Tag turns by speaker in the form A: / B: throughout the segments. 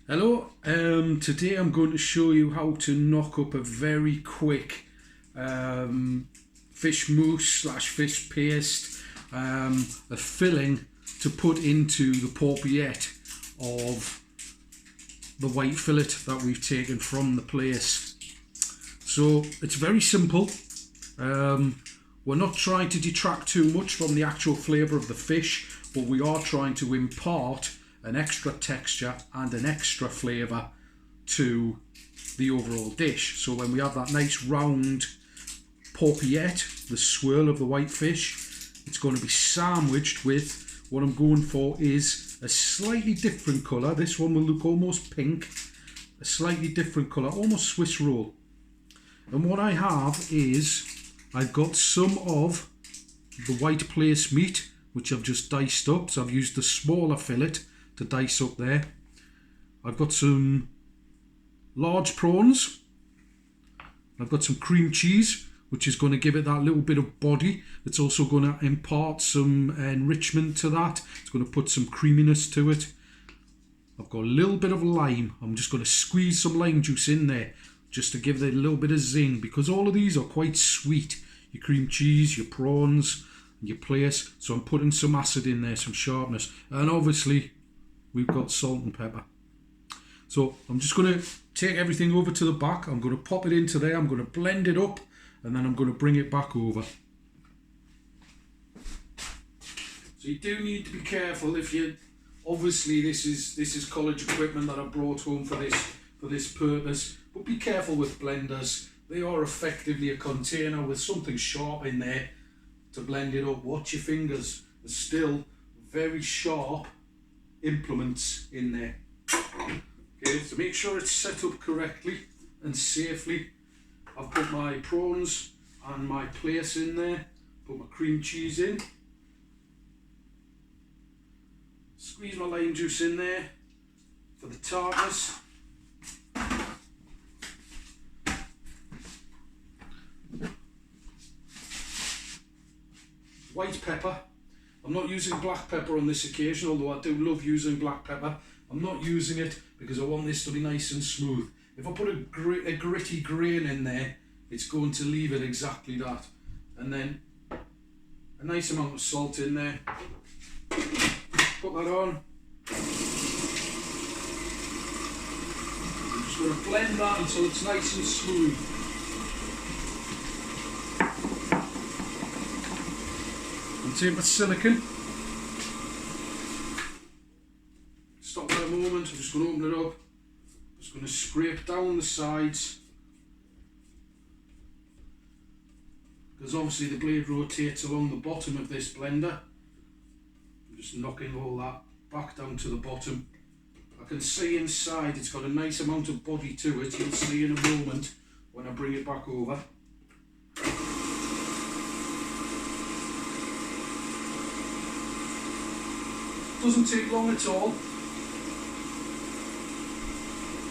A: Hello, today I'm going to show you how to knock up a very quick fish mousse slash fish paste, a filling to put into the paupiette of the white fillet that we've taken from the place. So it's very simple. We're not trying to detract too much from the actual flavour of the fish, but we are trying to impart an extra texture and an extra flavour to the overall dish. So when we have that nice round paupiette, the swirl of the white fish, it's going to be sandwiched with what I'm going for is a slightly different colour. This one will look almost pink, a slightly different colour, almost Swiss roll. And what I have is I've got some of the white place meat, which I've just diced up. So I've used the smaller fillet to dice up there. I've got some large prawns. I've got some cream cheese, which is going to give it that little bit of body. It's also going to impart some enrichment to that. It's going to put some creaminess to it. I've got a little bit of lime. I'm just going to squeeze some lime juice in there just to give it a little bit of zing, because all of these are quite sweet. Your cream cheese, your prawns, and your plaice. So I'm putting some acid in there, some sharpness. And obviously we've got salt and pepper. So I'm just going to take everything over to the back. I'm going to pop it into there. I'm going to blend it up, and then I'm going to bring it back over. So you do need to be careful if you, obviously this is college equipment that I brought home for this purpose. But be careful with blenders. They are effectively a container with something sharp in there to blend it up. Watch your fingers. There's still very sharp implements in there. Okay, so make sure it's set up correctly and safely. I've put my prawns and my plaice in there, put my cream cheese in, squeeze my lime juice in there for the tartness. White pepper. I'm not using black pepper on this occasion, although I do love using black pepper. I'm not using it because I want this to be nice and smooth. If I put a gritty grain in there, it's going to leave it exactly that. And then a nice amount of salt in there. Put that on. I'm just going to blend that until it's nice and smooth. Take my silicone. Stop for a moment. I'm just going to open it up. Just going to scrape down the sides, because obviously the blade rotates along the bottom of this blender. I'm just knocking all that back down to the bottom. I can see inside it's got a nice amount of body to it. You'll see in a moment when I bring it back over. Doesn't take long at all.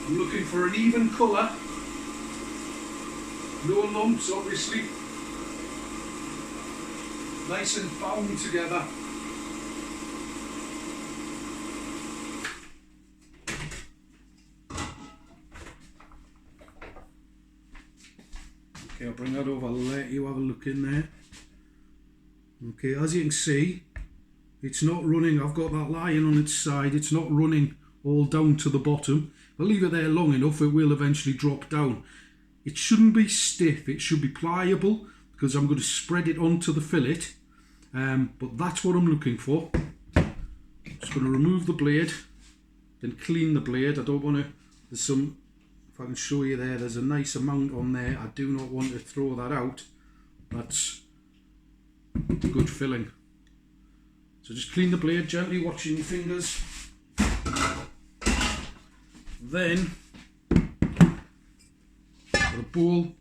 A: I'm looking for an even colour. No lumps, obviously. Nice and bound together. Okay, I'll bring that over. I'll let you have a look in there. Okay, as you can see, it's not running. I've got that lying on its side. It's not running all down to the bottom. If I leave it there long enough, it will eventually drop down. It shouldn't be stiff. It should be pliable, because I'm going to spread it onto the fillet. But that's what I'm looking for. I'm just going to remove the blade, then clean the blade. I don't want to, there's some, if I can show you there, there's a nice amount on there. I do not want to throw that out. That's good filling. So just clean the blade gently, watching your fingers. Then, got a bowl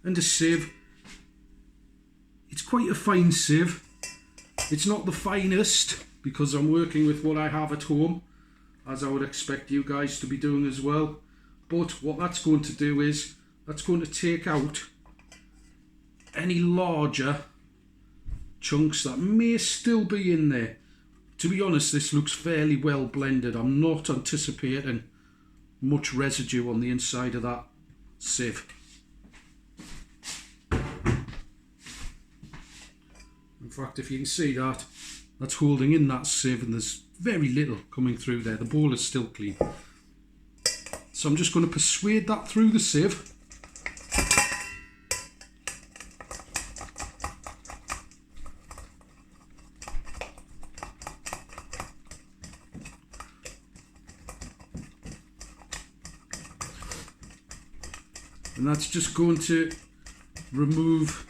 A: and a sieve. It's quite a fine sieve. It's not the finest, because I'm working with what I have at home, as I would expect you guys to be doing as well. But what that's going to do is, that's going to take out any larger chunks that may still be in there. To be honest, this looks fairly well blended. I'm not anticipating much residue on the inside of that sieve. In fact, if you can see that, that's holding in that sieve and there's very little coming through there. The bowl is still clean. So I'm just going to persuade that through the sieve. And that's just going to remove,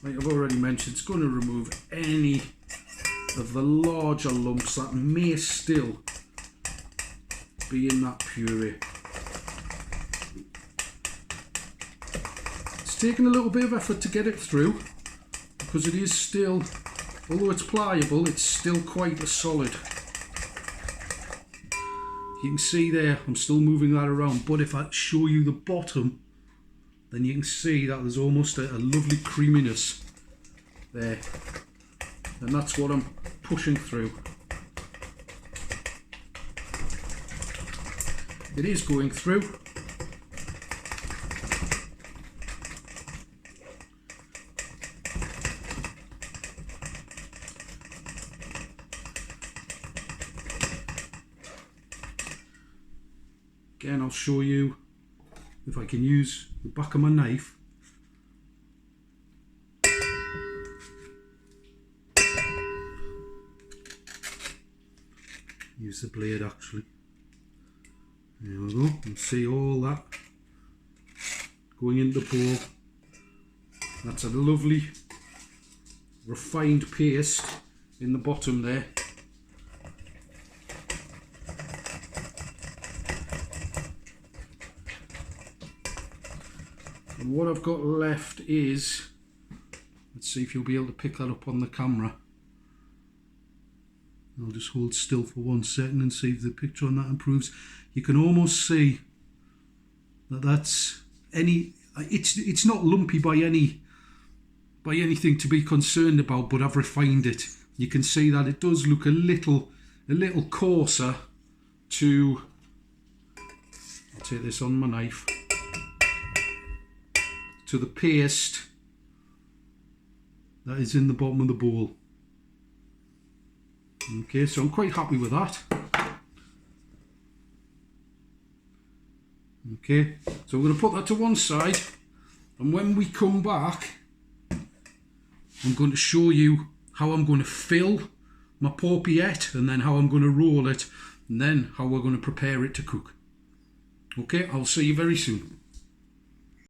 A: like I've already mentioned, it's going to remove any of the larger lumps that may still be in that puree. It's taken a little bit of effort to get it through because it is still, although it's pliable, it's still quite a solid. You can see there, I'm still moving that around, but if I show you the bottom, then you can see that there's almost a lovely creaminess there. And that's what I'm pushing through. It is going through. Again, I'll show you if I can use the back of my knife. Use the blade actually. There we go. You can see all that going into the bowl. That's a lovely refined paste in the bottom there. And what I've got left is, let's see if you'll be able to pick that up on the camera. I'll just hold still for 1 second and see if the picture on that improves. You can almost see that that's it's not lumpy by anything to be concerned about, but I've refined it. You can see that it does look a little coarser to, I'll take this on my knife, to the paste that is in the bottom of the bowl. Okay, so I'm quite happy with that. Okay, so we're going to put that to one side, and when we come back, I'm going to show you how I'm going to fill my paupiette, and then how I'm going to roll it, and then how we're going to prepare it to cook. Okay, I'll see you very soon.